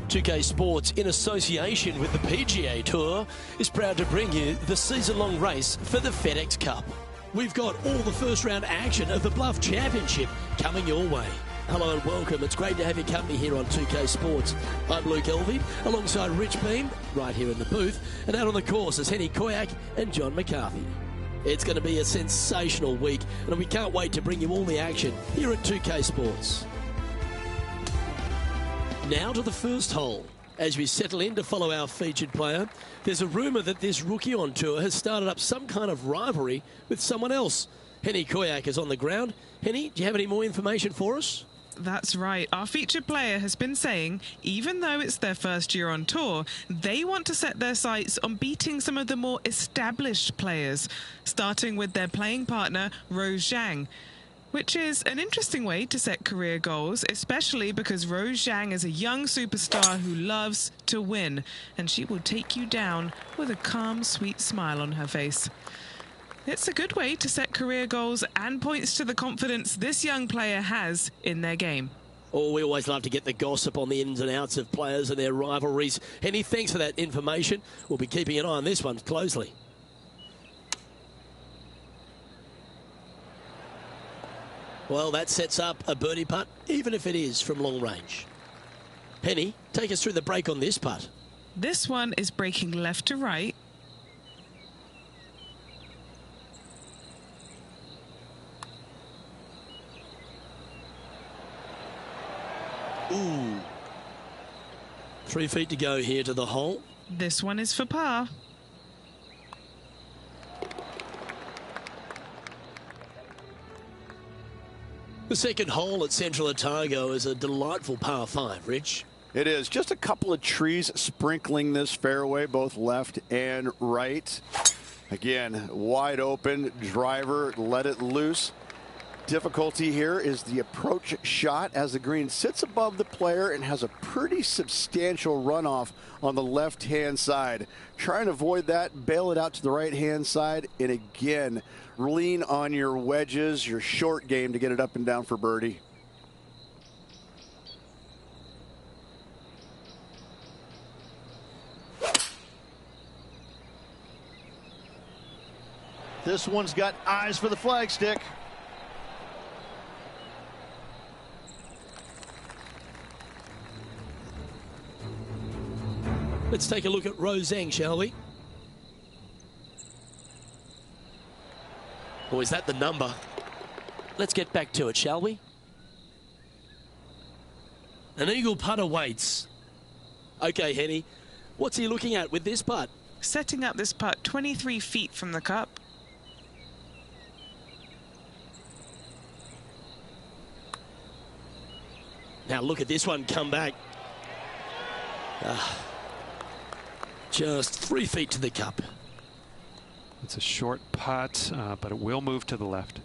2K Sports, in association with the PGA Tour, is proud to bring you the season-long race for the FedEx Cup. We've got all the first-round action of the Bluff Championship coming your way. Hello and welcome. It's great to have your company here on 2K Sports. I'm Luke Elvey, alongside Rich Beam, right here in the booth, and out on the course is Henny Koyak and John McCarthy. It's going to be a sensational week, and we can't wait to bring you all the action here at 2K Sports. Now to the first hole. As we settle in to follow our featured player, there's a rumour that this rookie on tour has started up some kind of rivalry with someone else. Henny Koyak is on the ground. Henny, do you have any more information for us? That's right. Our featured player has been saying, even though it's their first year on tour, they want to set their sights on beating some of the more established players, starting with their playing partner, Rose Zhang. Which is an interesting way to set career goals, especially because Rose Zhang is a young superstar who loves to win, and she will take you down with a calm, sweet smile on her face. It's a good way to set career goals and points to the confidence this young player has in their game. Oh, we always love to get the gossip on the ins and outs of players and their rivalries. Henny, thanks for that information. We'll be keeping an eye on this one closely. Well, that sets up a birdie putt, even if it is from long range. Henny, take us through the break on this putt. This one is breaking left to right. Ooh. 3 feet to go here to the hole. This one is for par. The second hole at Central Otago is a delightful par 5, Rich. It is. Just a couple of trees sprinkling this fairway, both left and right. Again, wide open driver, let it loose. Difficulty here is the approach shot as the green sits above the player and has a pretty substantial runoff on the left-hand side. Try and avoid that, bail it out to the right-hand side, and again, lean on your wedges, your short game to get it up and down for birdie. This one's got eyes for the flagstick. Let's take a look at Rose Zhang, shall we? Or is that the number? Let's get back to it, shall we? An eagle putt awaits. Okay, Henny, what's he looking at with this putt? Setting up this putt 23 feet from the cup. Now look at this one come back. Just 3 feet to the cup. It's a short putt, but it will move to the left.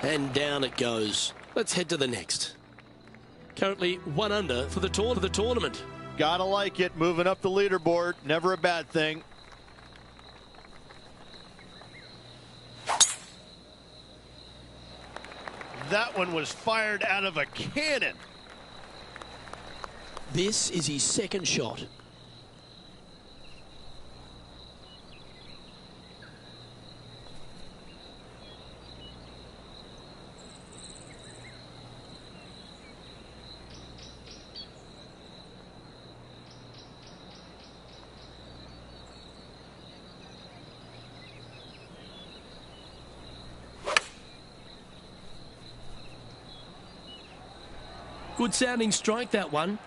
And down it goes. Let's head to the next. Currently 1 under for the tournament. Gotta like it. Moving up the leaderboard. Never a bad thing. That one was fired out of a cannon. This is his second shot. Good sounding strike, that one.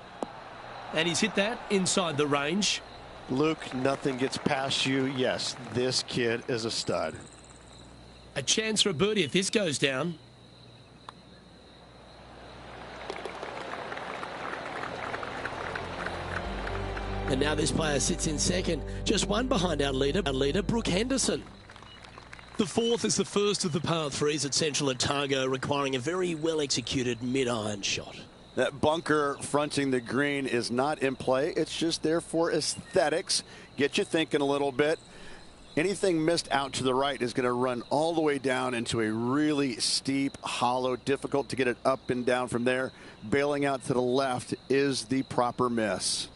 And he's hit that inside the range. Luke, nothing gets past you. Yes, this kid is a stud. A chance for a birdie if this goes down. And now this player sits in second, just one behind our leader, Brooke Henderson. The fourth is the first of the par 3s at Central Otago, requiring a very well-executed mid-iron shot. That bunker fronting the green is not in play. It's just there for aesthetics. Get you thinking a little bit. Anything missed out to the right is going to run all the way down into a really steep, hollow, difficult to get it up and down from there. Bailing out to the left is the proper miss.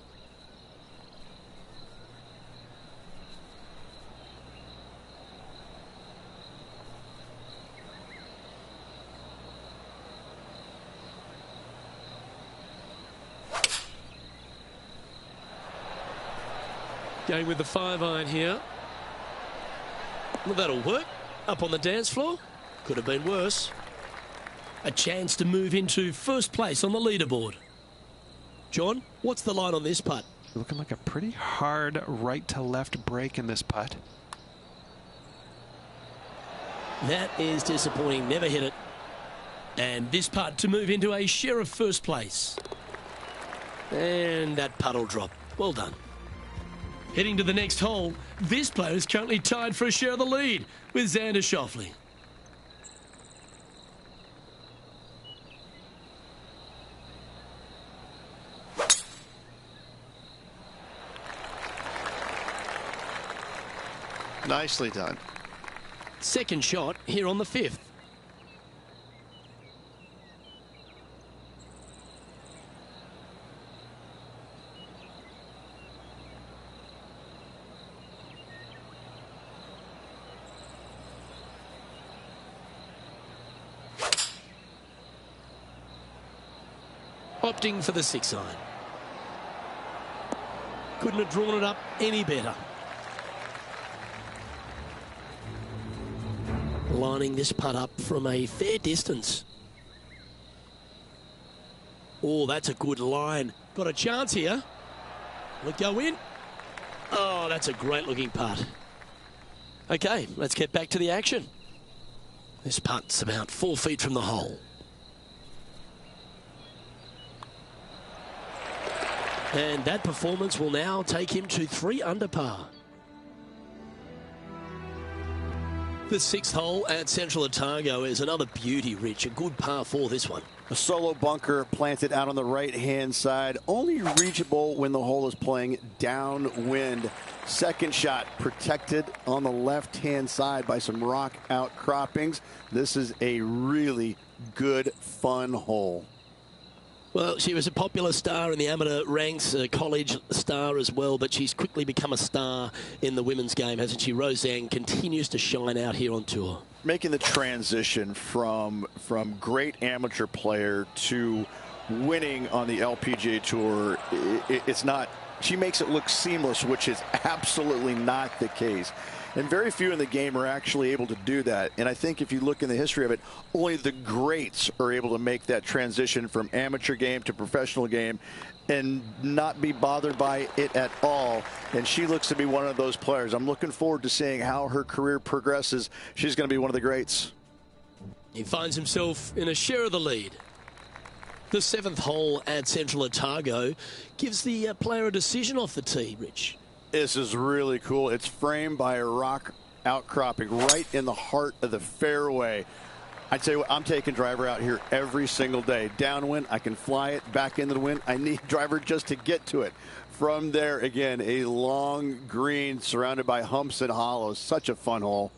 Going with the 5-iron here. Well, that'll work. Up on the dance floor. Could have been worse. A chance to move into first place on the leaderboard. John, what's the line on this putt? Looking like a pretty hard right to left break in this putt. That is disappointing. Never hit it. And this putt to move into a share of first place. And that putt will drop. Well done. Heading to the next hole, this player is currently tied for a share of the lead with Xander Schauffele. Nicely done. Second shot here on the 5th. Opting for the 6-iron. Couldn't have drawn it up any better. Lining this putt up from a fair distance. Oh, that's a good line. Got a chance here. Will it go in? Oh, that's a great looking putt. Okay, let's get back to the action. This putt's about 4 feet from the hole. And that performance will now take him to 3 under par. The 6th hole at Central Otago is another beauty, Rich. A good par 4 this one. A solo bunker planted out on the right-hand side, only reachable when the hole is playing downwind. Second shot protected on the left-hand side by some rock outcroppings. This is a really good, fun hole. Well, she was a popular star in the amateur ranks, a college star as well, but she's quickly become a star in the women's game, hasn't she? Roseanne continues to shine out here on tour. Making the transition from great amateur player to winning on the LPGA Tour, it's not, she makes it look seamless, which is absolutely not the case. And very few in the game are actually able to do that. And I think if you look in the history of it, only the greats are able to make that transition from amateur game to professional game and not be bothered by it at all. And she looks to be one of those players. I'm looking forward to seeing how her career progresses. She's going to be one of the greats. He finds himself in a share of the lead. The 7th hole at Central Otago gives the player a decision off the tee, Rich. This is really cool. It's framed by a rock outcropping right in the heart of the fairway. I tell you what, I'm taking driver out here every single day. Downwind, I can fly it back into the wind. I need driver just to get to it. From there, again, a long green surrounded by humps and hollows. Such a fun hole.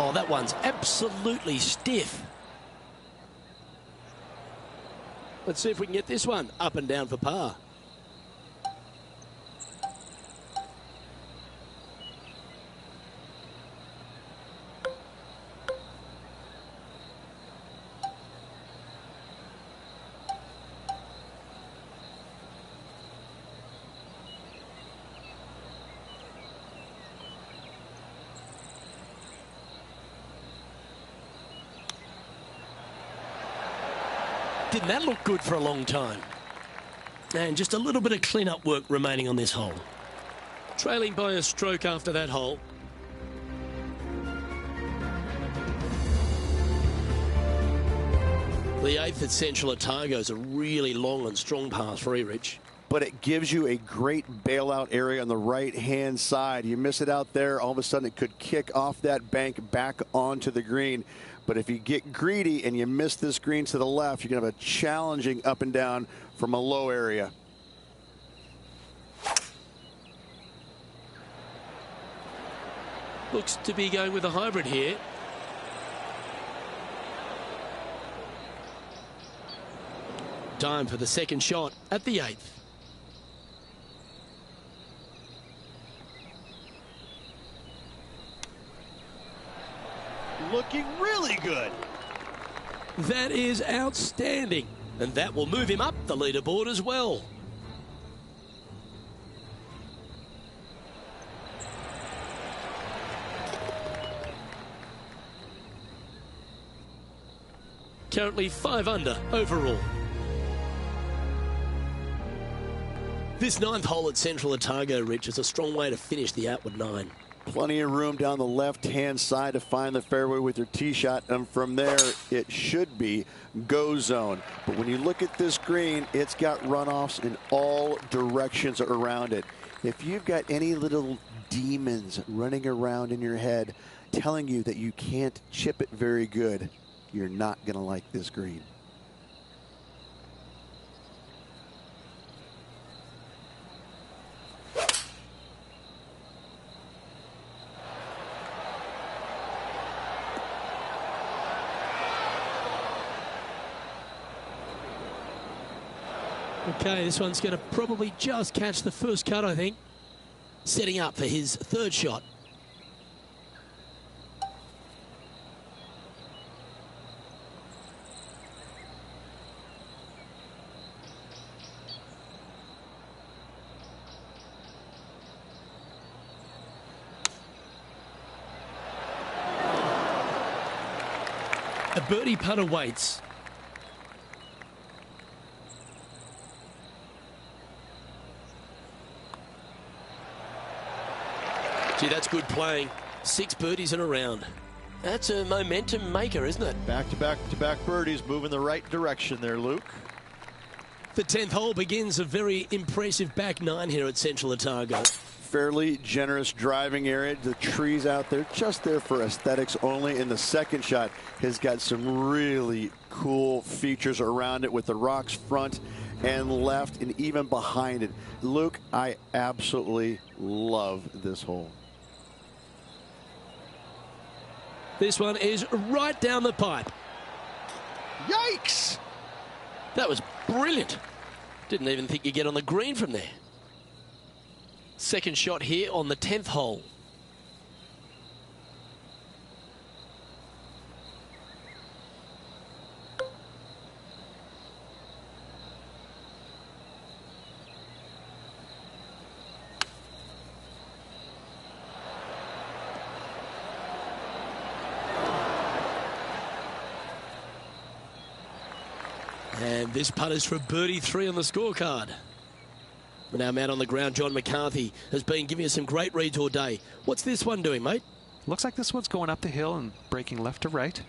Oh, that one's absolutely stiff. Let's see if we can get this one up and down for par. Didn't that look good for a long time? And just a little bit of clean-up work remaining on this hole. Trailing by a stroke after that hole. The 8th at Central Otago is a really long and strong par 3, Rich. But it gives you a great bailout area on the right-hand side. You miss it out there, all of a sudden it could kick off that bank back onto the green. But if you get greedy and you miss this green to the left, you're going to have a challenging up and down from a low area. Looks to be going with a hybrid here. Time for the second shot at the 8th. Looking really good. That is outstanding. And that will move him up the leaderboard as well. Currently 5 under overall. This 9th hole at Central Otago, Rich, is a strong way to finish the outward 9. Plenty of room down the left-hand side to find the fairway with your tee shot, and from there it should be go zone. But when you look at this green, it's got runoffs in all directions around it. If you've got any little demons running around in your head telling you that you can't chip it very good, you're not going to like this green. Okay, this one's going to probably just catch the first cut, I think. Setting up for his 3rd shot. A birdie putt awaits. Gee, that's good playing. 6 birdies in a round. That's a momentum maker, isn't it? Back-to-back birdies, moving the right direction there, Luke. The 10th hole begins a very impressive back 9 here at Central Otago. Fairly generous driving area. The trees out there just there for aesthetics only. And the second shot has got some really cool features around it with the rocks front and left and even behind it. Luke, I absolutely love this hole. This one is right down the pipe. Yikes! That was brilliant. Didn't even think you'd get on the green from there. Second shot here on the 10th hole. And this putt is for birdie 3 on the scorecard. But now man on the ground, John McCarthy, has been giving us some great reads all day. What's this one doing, mate? Looks like this one's going up the hill and breaking left to right.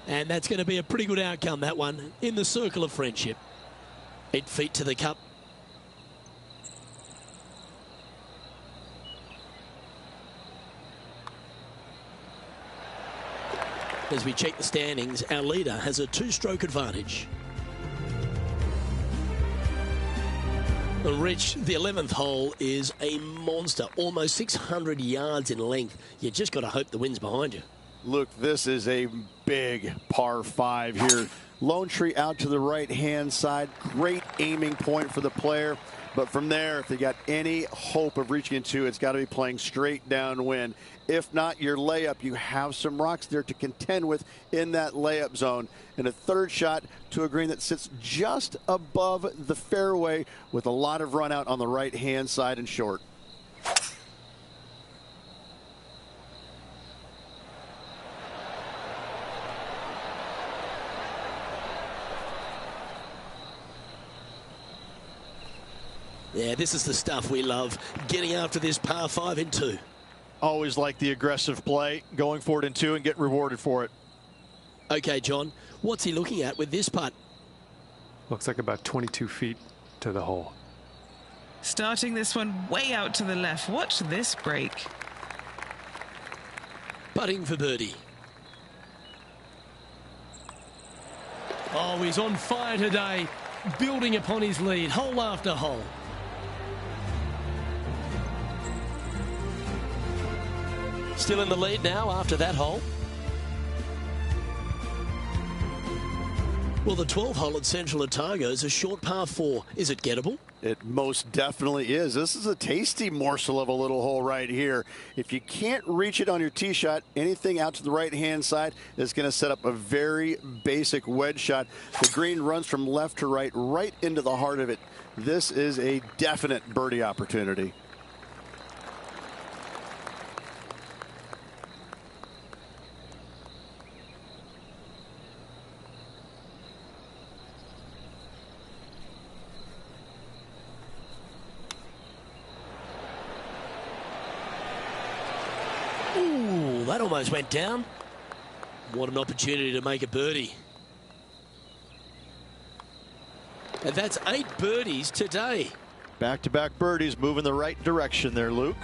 And that's going to be a pretty good outcome, that one, in the circle of friendship. 8 feet to the cup. As we check the standings, our leader has a 2-stroke advantage. And Rich, the 11th hole is a monster, almost 600 yards in length. You just got to hope the wind's behind you. Look, this is a big par 5 here. Lone tree out to the right-hand side. Great aiming point for the player. But from there, if they got any hope of reaching into, it's got to be playing straight downwind. If not, your layup, you have some rocks there to contend with in that layup zone. And a 3rd shot to a green that sits just above the fairway with a lot of run out on the right-hand side and short. Yeah, this is the stuff we love, getting after this par 5 in 2. Always like the aggressive play, going for it in 2 and get rewarded for it. Okay, John, what's he looking at with this putt? Looks like about 22 feet to the hole. Starting this one way out to the left. Watch this break. Putting for birdie. Oh, he's on fire today, building upon his lead, hole after hole. Still in the lead now after that hole. Well, the 12th hole at Central Otago is a short par 4. Is it gettable? It most definitely is. This is a tasty morsel of a little hole right here. If you can't reach it on your tee shot, anything out to the right-hand side is going to set up a very basic wedge shot. The green runs from left to right, right into the heart of it. This is a definite birdie opportunity. Ooh, that almost went down. What an opportunity to make a birdie. And that's 8 birdies today. Back-to-back birdies, moving the right direction there, Luke.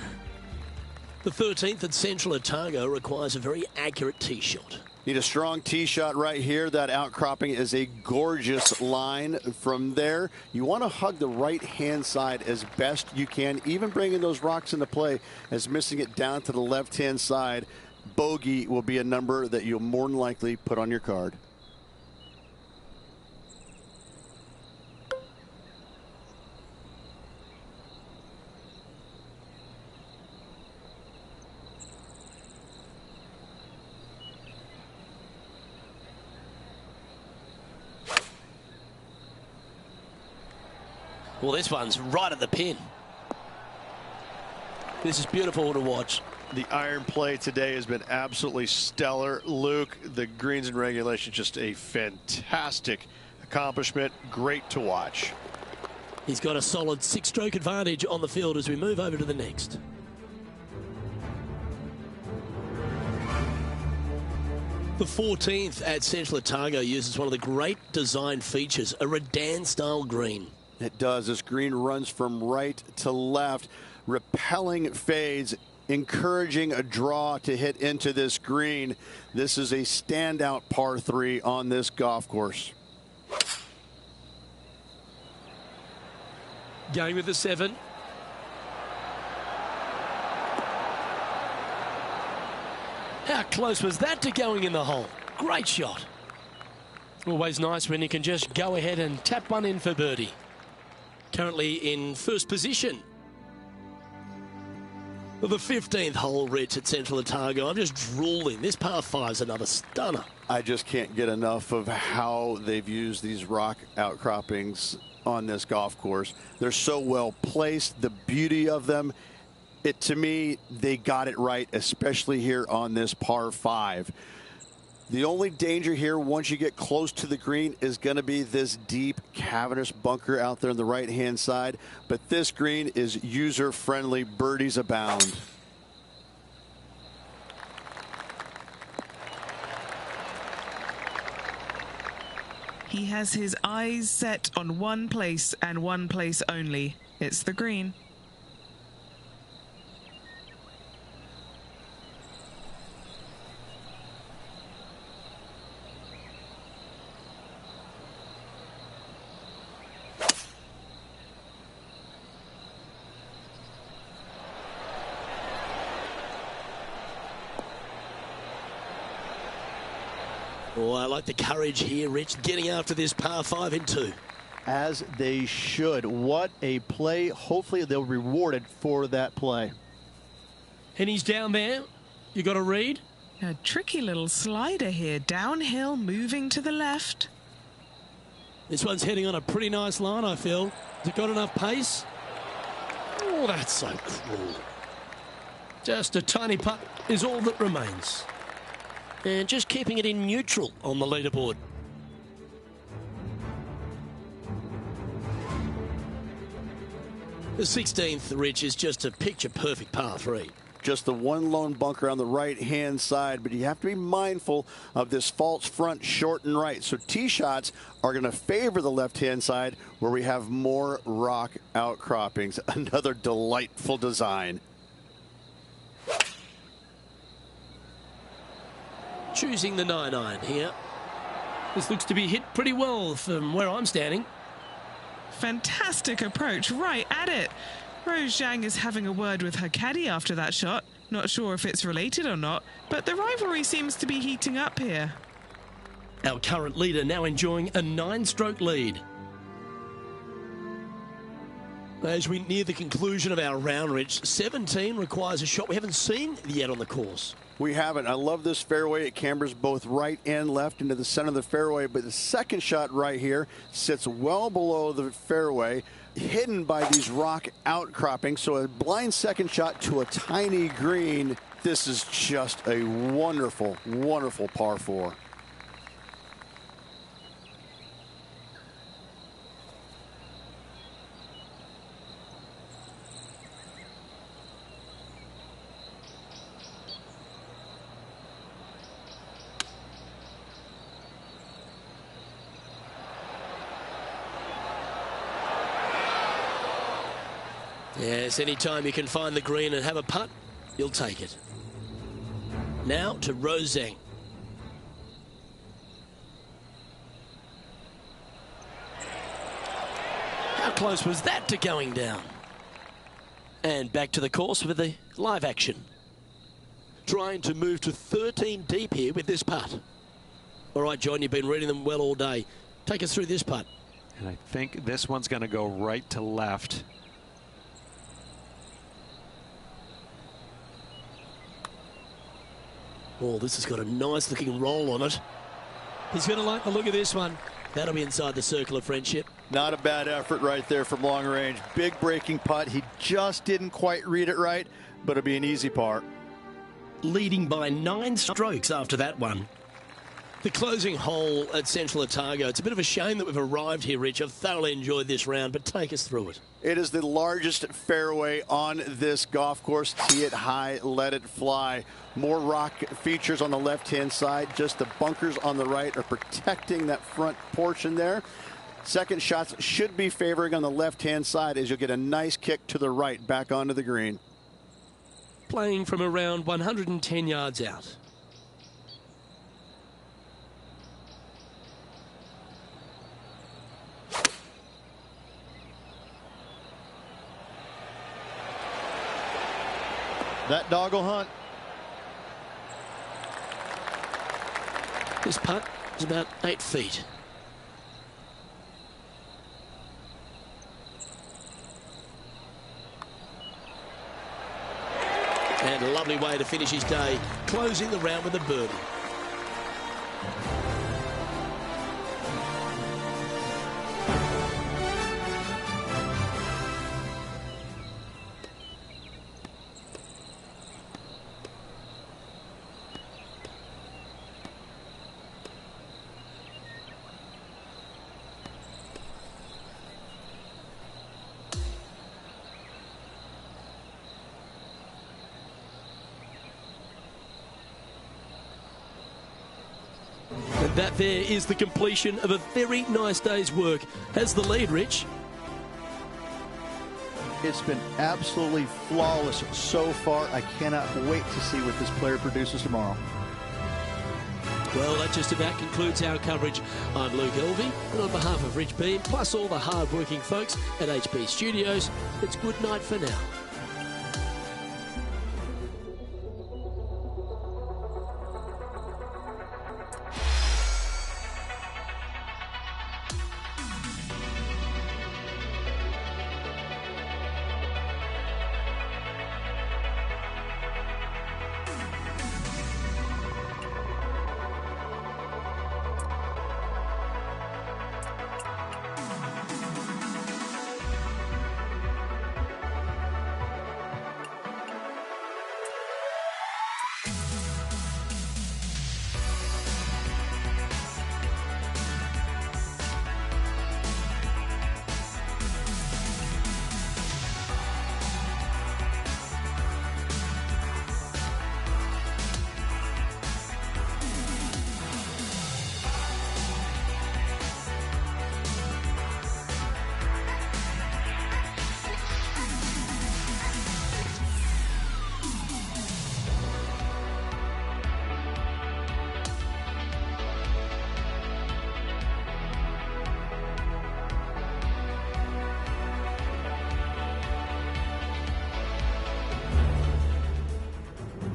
The 13th at Central Otago requires a very accurate tee shot. Need a strong tee shot right here. That outcropping is a gorgeous line. From there, you want to hug the right-hand side as best you can, even bringing those rocks into play, as missing it down to the left-hand side. Bogey will be a number that you'll more than likely put on your card. Well, this one's right at the pin. This is beautiful to watch. The iron play today has been absolutely stellar. Luke, the greens and regulation, just a fantastic accomplishment. Great to watch. He's got a solid 6-stroke advantage on the field as we move over to the next. The 14th at Central Otago uses one of the great design features, a Redan-style green. It does. This green runs from right to left, repelling fades, encouraging a draw to hit into this green. This is a standout par 3 on this golf course. Going with the 7. How close was that to going in the hole? Great shot. Always nice when you can just go ahead and tap one in for birdie. Currently in first position. The 15th hole, Rich, at Central Otago. I'm just drooling. This par 5 is another stunner. I just can't get enough of how they've used these rock outcroppings on this golf course. They're so well placed. The beauty of them, to me, they got it right, especially here on this par 5. The only danger here, once you get close to the green, is going to be this deep cavernous bunker out there on the right-hand side. But this green is user-friendly. Birdies abound. He has his eyes set on one place and one place only. It's the green. Oh, I like the courage here, Rich, getting after this par 5 in 2. As they should. What a play. Hopefully they'll be rewarded for that play. And he's down there. You got a read? A tricky little slider here. Downhill, moving to the left. This one's heading on a pretty nice line, I feel. Has it got enough pace? Oh, that's so cruel. Just a tiny putt is all that remains. And just keeping it in neutral on the leaderboard. The 16th, Rich, is just a picture-perfect par 3. just the one lone bunker on the right-hand side, but you have to be mindful of this false front short and right. So tee shots are going to favor the left-hand side where we have more rock outcroppings. Another delightful design. Choosing the 9-iron here. This looks to be hit pretty well from where I'm standing. Fantastic approach, right at it. Rose Zhang is having a word with her caddy after that shot. Not sure if it's related or not, but the rivalry seems to be heating up here. Our current leader now enjoying a 9-stroke lead. As we near the conclusion of our round, Rich, 17 requires a shot we haven't seen yet on the course. We haven't. I love this fairway. It cambers both right and left into the center of the fairway, but the second shot right here sits well below the fairway, hidden by these rock outcroppings. So a blind second shot to a tiny green. This is just a wonderful, wonderful par 4. Yes, anytime you can find the green and have a putt, you'll take it. Now to Rose Zhang. How close was that to going down? And back to the course for the live action. Trying to move to 13 deep here with this putt. All right, John, you've been reading them well all day. Take us through this putt. And I think this one's going to go right to left. Oh, this has got a nice looking roll on it. He's going to like the look of this one. That'll be inside the circle of friendship. Not a bad effort right there from long range. Big breaking putt. He just didn't quite read it right, but it'll be an easy par. Leading by 9 strokes after that one. The closing hole at Central Otago. It's a bit of a shame that we've arrived here, Rich. I've thoroughly enjoyed this round, but take us through it. It is the largest fairway on this golf course. Tee it high, let it fly. More rock features on the left-hand side. Just the bunkers on the right are protecting that front portion there. Second shots should be favoring on the left-hand side as you'll get a nice kick to the right back onto the green. Playing from around 110 yards out. That dog will hunt. This putt is about 8 feet. And a lovely way to finish his day, closing the round with a birdie. And that there is the completion of a very nice day's work. Has the lead, Rich? It's been absolutely flawless so far. I cannot wait to see what this player produces tomorrow. Well, that just about concludes our coverage. I'm Luke Elvey, and on behalf of Rich Beem, plus all the hard-working folks at HP Studios, it's good night for now.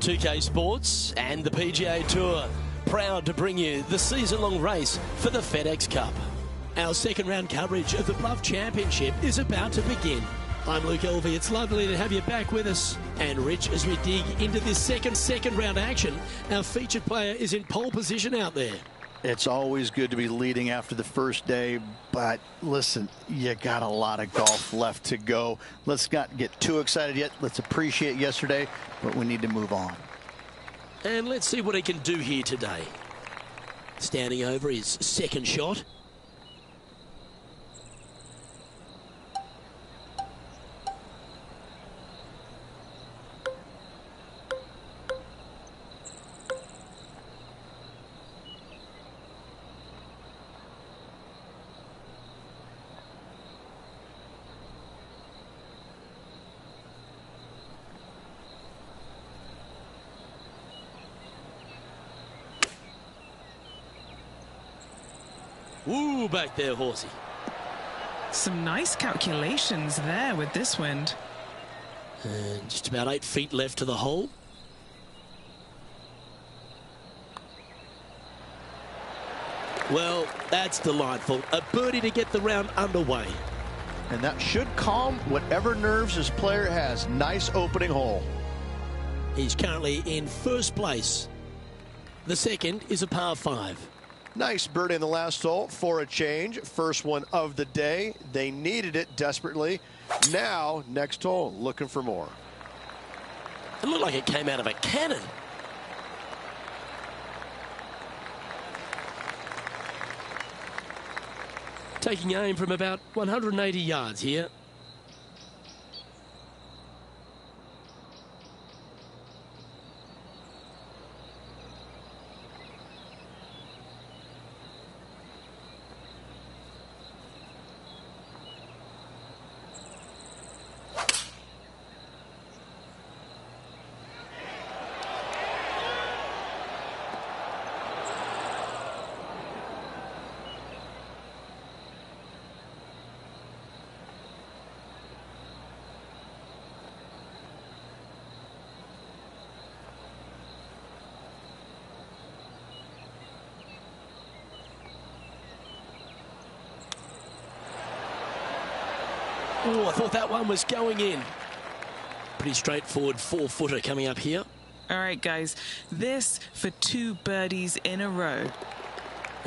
2K Sports and the PGA Tour, proud to bring you the season-long race for the FedEx Cup. Our second round coverage of the Bluff Championship is about to begin. I'm Luke Elvey. It's lovely to have you back with us. And Rich, as we dig into this second round action, our featured player is in pole position out there. It's always good to be leading after the first day, but listen, you got a lot of golf left to go. Let's not get too excited yet. Let's appreciate yesterday, but we need to move on. And let's see what he can do here today. Standing over his second shot. Ooh, back there, horsey. Some nice calculations there with this wind. And just about 8 feet left to the hole. Well, that's delightful. A birdie to get the round underway. And that should calm whatever nerves this player has. Nice opening hole. He's currently in first place. The second is a par 5. Nice birdie in the last hole for a change. First one of the day. They needed it desperately. Now, next hole, looking for more. It looked like it came out of a cannon. Taking aim from about 180 yards here. Oh, I thought that one was going in. Pretty straightforward 4-footer coming up here. All right, guys, this for 2 birdies in a row.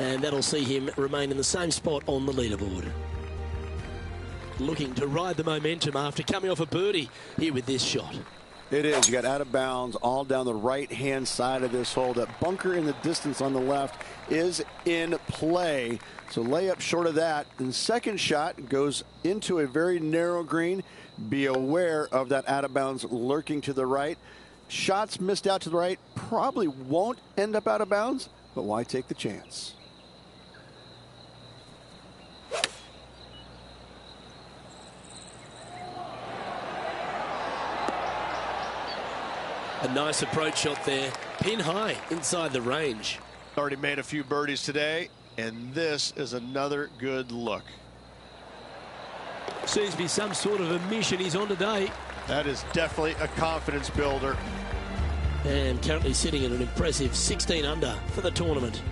And that'll see him remain in the same spot on the leaderboard. Looking to ride the momentum after coming off a birdie here with this shot. It is. You got out of bounds all down the right-hand side of this hole. That bunker in the distance on the left is in play. So layup short of that. And second shot goes into a very narrow green. Be aware of that out of bounds lurking to the right. Shots missed out to the right probably won't end up out of bounds, but why take the chance? A nice approach shot there. Pin high inside the range. Already made a few birdies today, and this is another good look. Seems to be some sort of a mission he's on today. That is definitely a confidence builder. And currently sitting at an impressive 16 under for the tournament.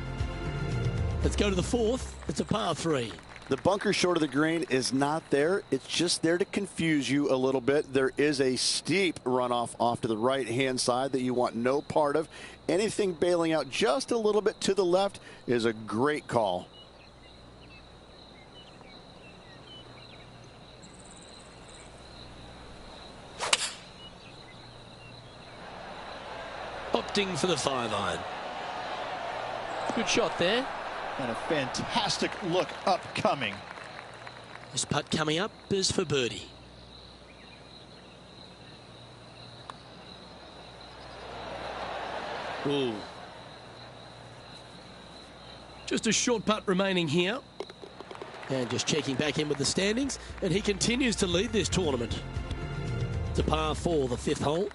Let's go to the fourth. It's a par 3. The bunker short of the green is not there. It's just there to confuse you a little bit. There is a steep runoff off to the right-hand side that you want no part of. Anything bailing out just a little bit to the left is a great call. Opting for the 5-iron. Good shot there. And a fantastic look upcoming. This putt coming up is for birdie. Ooh. Just a short putt remaining here. And just checking back in with the standings. And he continues to lead this tournament. It's a par 4, the 5th hole.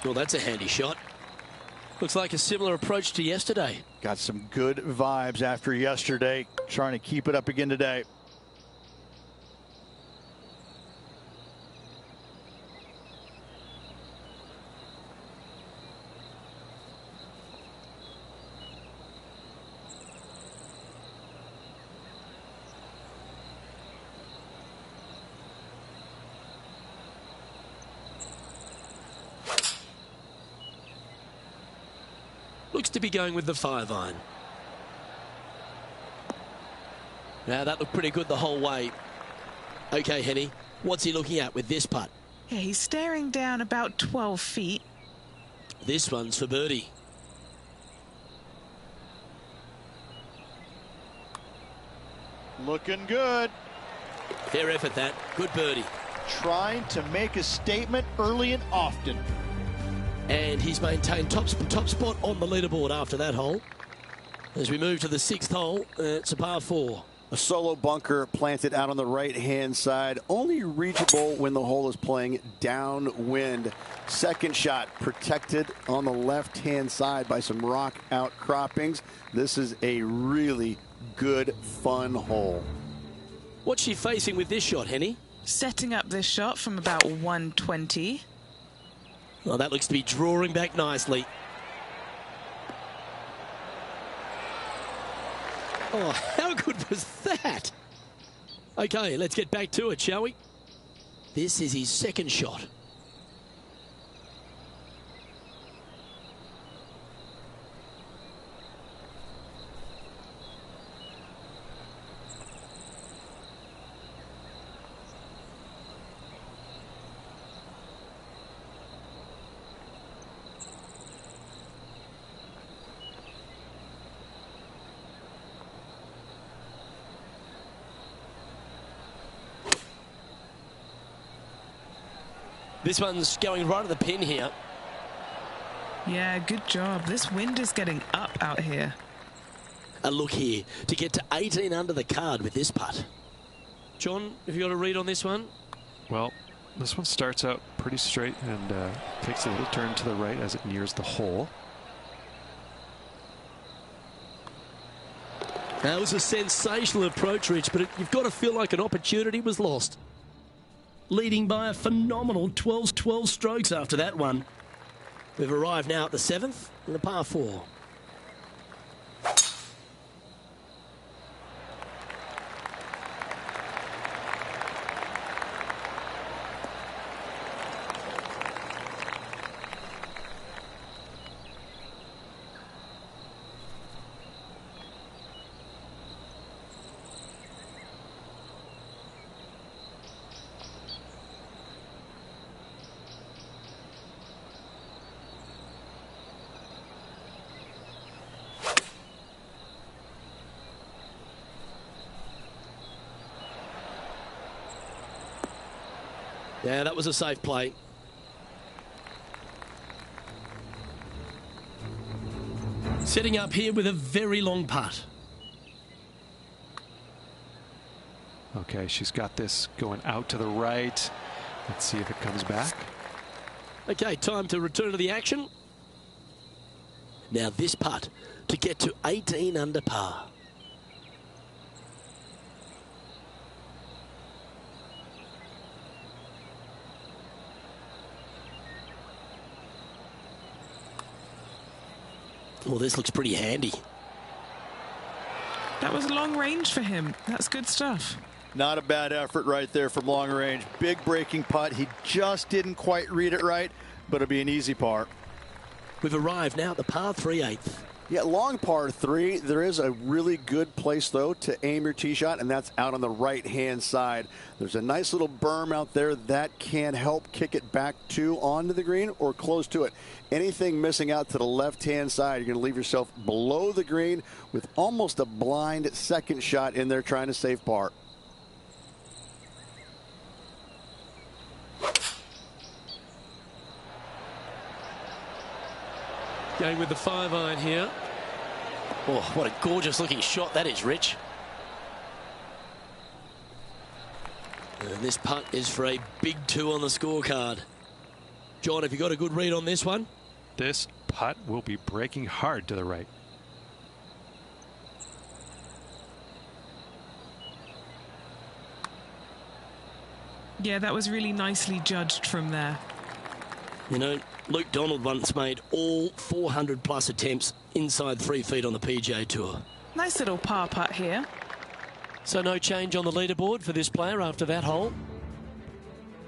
Well, that's a handy shot. Looks like a similar approach to yesterday. Got some good vibes after yesterday. Trying to keep it up again today. Looks to be going with the 5-iron. Now that looked pretty good the whole way. Okay, Henny, what's he looking at with this putt? Yeah, he's staring down about 12 feet. This one's for birdie. Looking good. Fair effort, that. Good birdie. Trying to make a statement early and often. And he's maintained top spot on the leaderboard after that hole. As we move to the 6th hole, it's a par 4. A solo bunker planted out on the right-hand side, only reachable when the hole is playing downwind. Second shot protected on the left-hand side by some rock outcroppings. This is a really good, fun hole. What's she facing with this shot, Henny? Setting up this shot from about 120. Well, that looks to be drawing back nicely. Oh, how good was that? Okay, let's get back to it, shall we? This is his second shot. This one's going right at the pin here. Yeah, good job. This wind is getting up out here. A look here to get to 18 under the card with this putt. John, have you got a read on this one? Well, this one starts out pretty straight and takes a little turn to the right as it nears the hole. That was a sensational approach, Rich, but you've got to feel like an opportunity was lost. Leading by a phenomenal 12 strokes after that one. We've arrived now at the 7th and the par 4. Yeah, that was a safe play. Setting up here with a very long putt. Okay, she's got this going out to the right. Let's see if it comes back. Okay, time to return to the action. Now this putt to get to 18 under par. Well, this looks pretty handy. That was long range for him. That's good stuff. Not a bad effort right there from long range. Big breaking putt. He just didn't quite read it right, but it'll be an easy par. We've arrived now at the par 3/8. Yeah, long par 3. There is a really good place, though, to aim your tee shot, and that's out on the right-hand side. There's a nice little berm out there that can help kick it back onto the green or close to it. Anything missing out to the left-hand side, you're going to leave yourself below the green with almost a blind second shot in there trying to save par. Going with the 5-iron here. Oh, what a gorgeous looking shot that is, Rich. And this putt is for a big 2 on the scorecard. John, have you got a good read on this one? This putt will be breaking hard to the right. Yeah, that was really nicely judged from there. You know, Luke Donald once made all 400 plus attempts inside 3 feet on the PGA Tour. Nice little par putt here. So no change on the leaderboard for this player after that hole.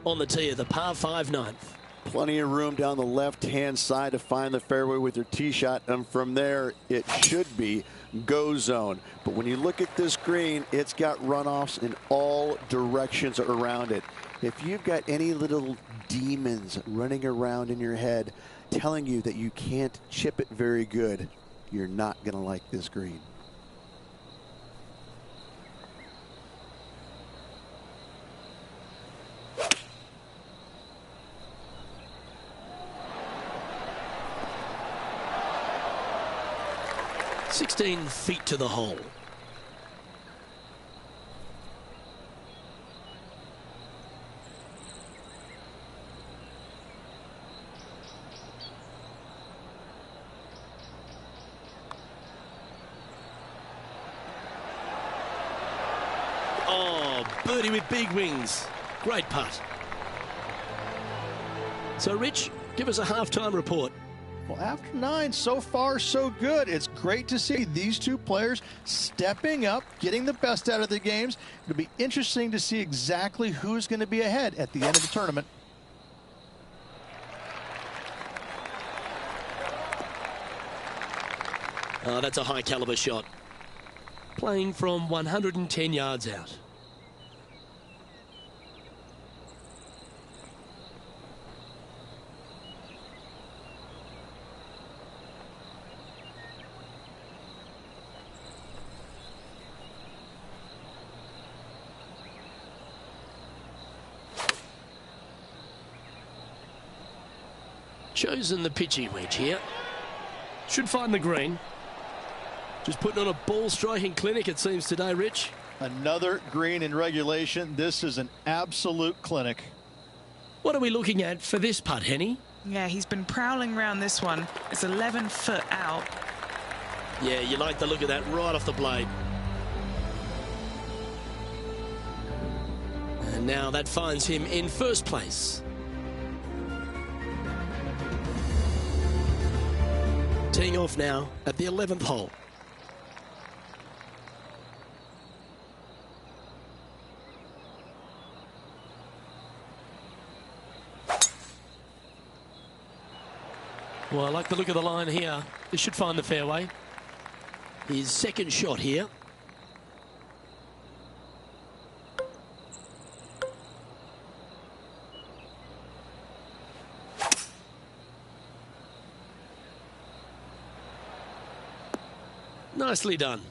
On the tee of the par 5 ninth. Plenty of room down the left-hand side to find the fairway with your tee shot, and from there it should be go zone. But when you look at this green, it's got runoffs in all directions around it. If you've got any little demons running around in your head telling you that you can't chip it very good, you're not going to like this green. "16 feet to the hole." Oh, birdie with big wings. Great putt. So, Rich, give us a halftime report. Well, after 9, so far so good. It's great to see these two players stepping up, getting the best out of the games. It'll be interesting to see exactly who's going to be ahead at the end of the tournament. Oh, that's a high caliber shot. Playing from 110 yards out. Chosen the pitching wedge here. Should find the green. Just putting on a ball striking clinic, it seems, today, Rich. Another green in regulation. This is an absolute clinic. What are we looking at for this putt, Henny? Yeah, he's been prowling around this one. It's 11 foot out. Yeah, you like the look of that right off the blade. And now that finds him in first place. Teeing off now at the 11th hole. Well, I like the look of the line here. This should find the fairway. His second shot here. Nicely done.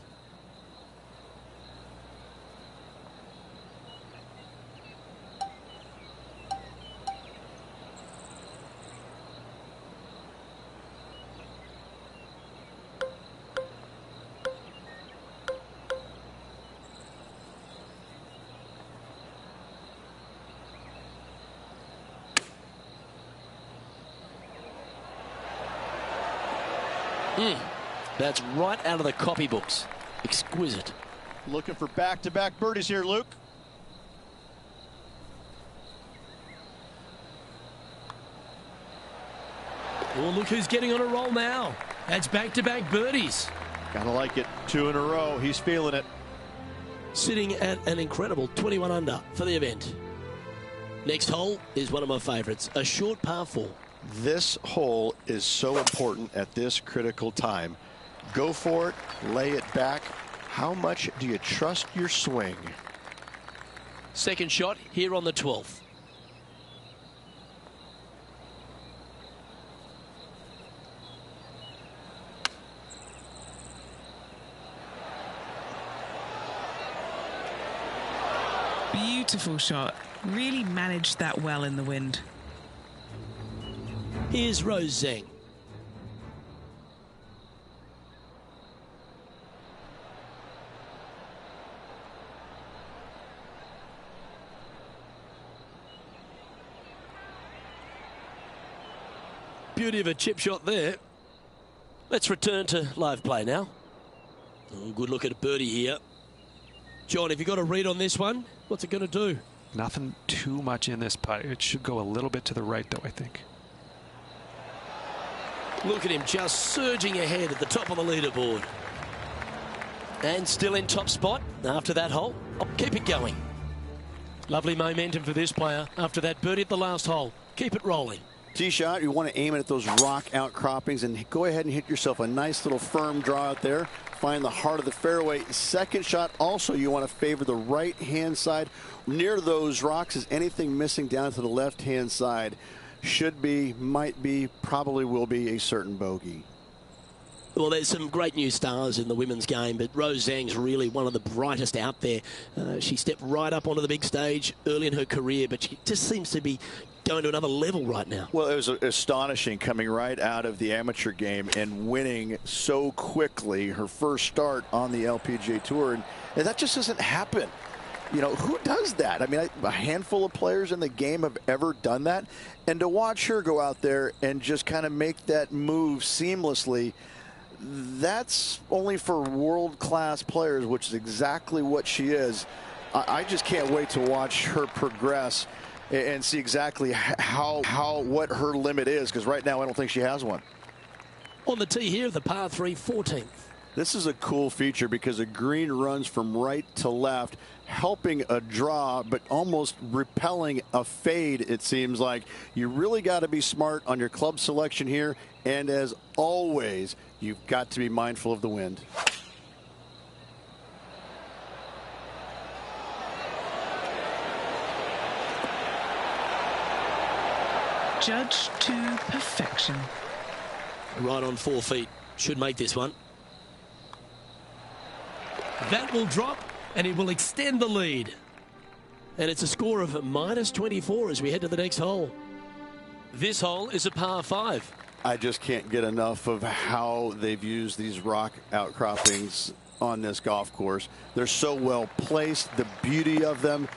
That's right out of the copybooks. Exquisite. Looking for back-to-back birdies here, Luke. Oh, look who's getting on a roll now. That's back-to-back birdies. Gotta like it. 2 in a row. He's feeling it. Sitting at an incredible 21 under for the event. Next hole is one of my favorites, a short par 4. This hole is so important at this critical time. Go for it, lay it back. How much do you trust your swing? Second shot here on the 12th. Beautiful shot. Really managed that well in the wind. Here's Rose Zhang. Beauty of a chip shot there. Let's return to live play now. Oh, good look at a birdie here. John, have you got a read on this one? What's it going to do? Nothing too much in this putt. It should go a little bit to the right, though, I think. Look at him just surging ahead at the top of the leaderboard. And still in top spot after that hole. Oh, keep it going. Lovely momentum for this player after that birdie at the last hole. Keep it rolling. Tee shot, you want to aim it at those rock outcroppings and go ahead and hit yourself a nice little firm draw out there. Find the heart of the fairway. Second shot, also you want to favor the right-hand side. Near those rocks is anything missing down to the left-hand side. Should be, might be, probably will be a certain bogey. Well, there's some great new stars in the women's game, but Rose Zhang's really one of the brightest out there. She stepped right up onto the big stage early in her career, but she just seems to be going to another level right now. Well, it was astonishing coming right out of the amateur game and winning so quickly her first start on the LPGA Tour. And that just doesn't happen. You know, who does that? I mean, a handful of players in the game have ever done that. And to watch her go out there and just kind of make that move seamlessly, that's only for world-class players, which is exactly what she is. I just can't wait to watch her progress and see exactly what her limit is, because right now I don't think she has one. On the tee here, the par 3 14th. This is a cool feature because the green runs from right to left, helping a draw, but almost repelling a fade, it seems like. You really got to be smart on your club selection here, and as always, you've got to be mindful of the wind. Judged to perfection. Right on 4 feet. Should make this one. That will drop, and it will extend the lead. And it's a score of -24 as we head to the next hole. This hole is a par 5. I just can't get enough of how they've used these rock outcroppings on this golf course. They're so well placed, the beauty of them.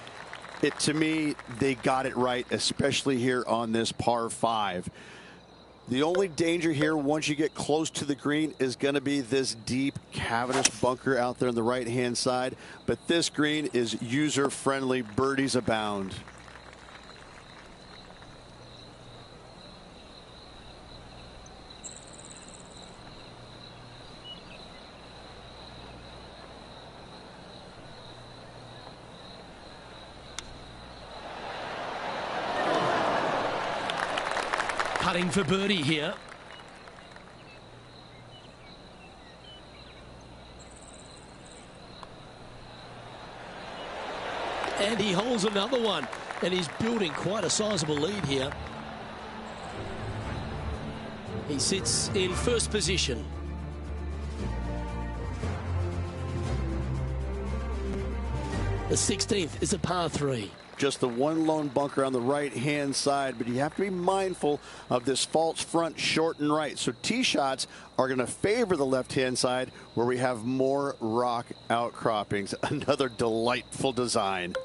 To me, they got it right, especially here on this par 5. The only danger here once you get close to the green is going to be this deep, cavernous bunker out there on the right-hand side. But this green is user-friendly. Birdies abound. Putting for birdie here. And he holds another one. And he's building quite a sizable lead here. He sits in first position. The 16th is a par 3. Just the one lone bunker on the right-hand side, but you have to be mindful of this false front short and right. So tee shots are going to favor the left-hand side where we have more rock outcroppings. Another delightful design.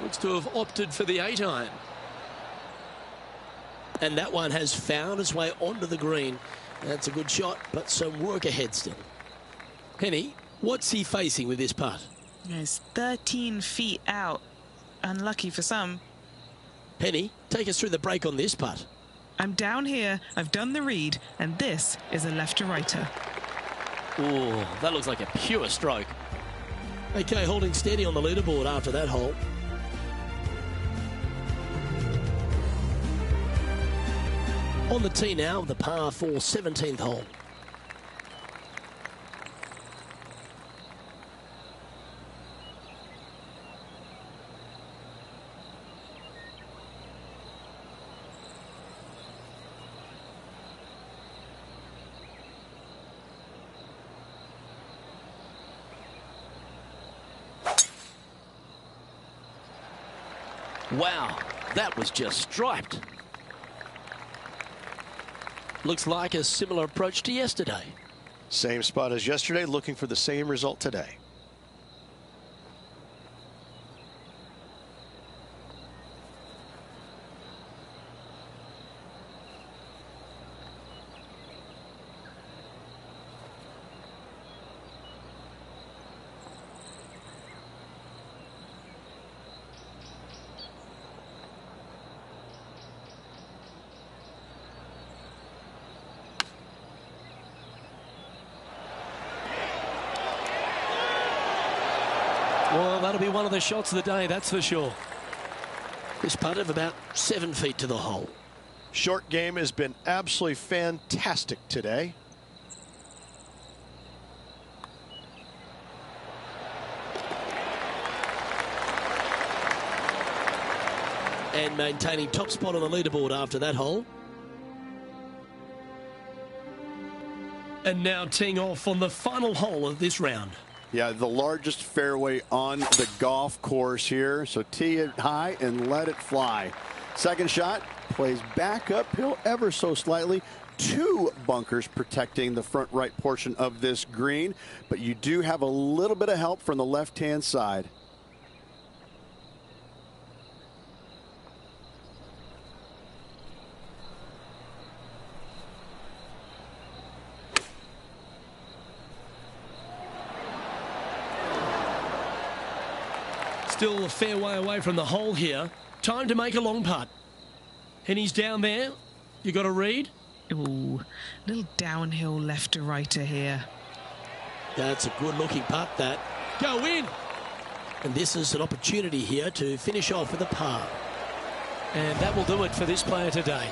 Looks to have opted for the 8-iron. And that one has found its way onto the green. That's a good shot, but some work ahead still. Penny, what's he facing with this putt? It's 13 feet out. Unlucky for some. Penny, take us through the break on this putt. I'm down here, I've done the read, and this is a left to righter. Oh, that looks like a pure stroke. Okay, holding steady on the leaderboard after that hole. On the tee now, the par 4 17th hole. Wow, that was just striped. Looks like a similar approach to yesterday. Same spot as yesterday, looking for the same result today. Well, that'll be one of the shots of the day, that's for sure. This putt of about 7 feet to the hole. Short game has been absolutely fantastic today. And maintaining top spot on the leaderboard after that hole. And now teeing off on the final hole of this round. Yeah, the largest fairway on the golf course here. So tee it high and let it fly. Second shot plays back uphill ever so slightly. 2 bunkers protecting the front right portion of this green. But you do have a little bit of help from the left-hand side. Still a fair way away from the hole here. Time to make a long putt. And he's down there. You got to read. Ooh, little downhill left to righter here. That's a good looking putt, that. Go in. And this is an opportunity here to finish off with a par. And that will do it for this player today.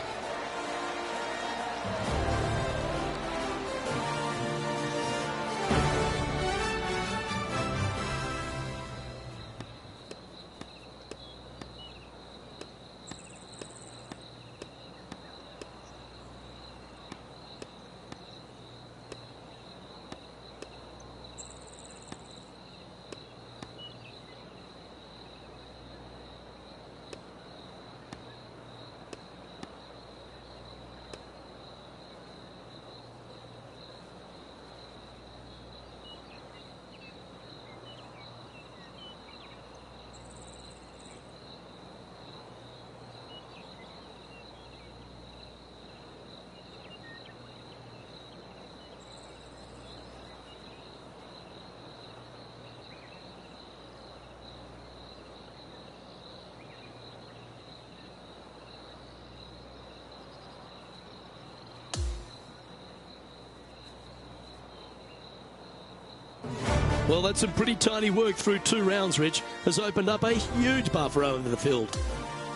Well, that's some pretty tidy work through 2 rounds, Rich. Has opened up a huge buffer over the field.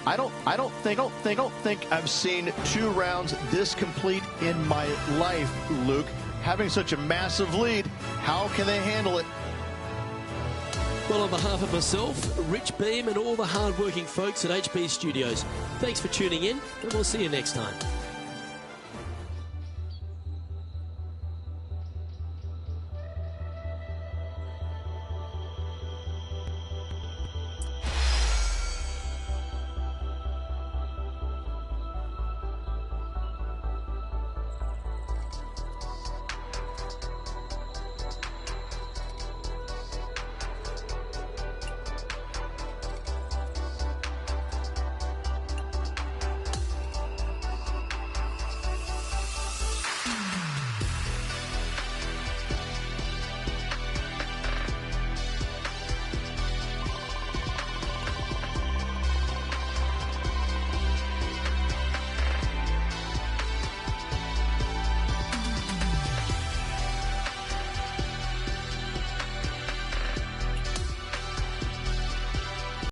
I don't think I've seen 2 rounds this complete in my life, Luke. Having such a massive lead, how can they handle it? Well, on behalf of myself, Rich Beem, and all the hard-working folks at HB Studios, thanks for tuning in, and we'll see you next time.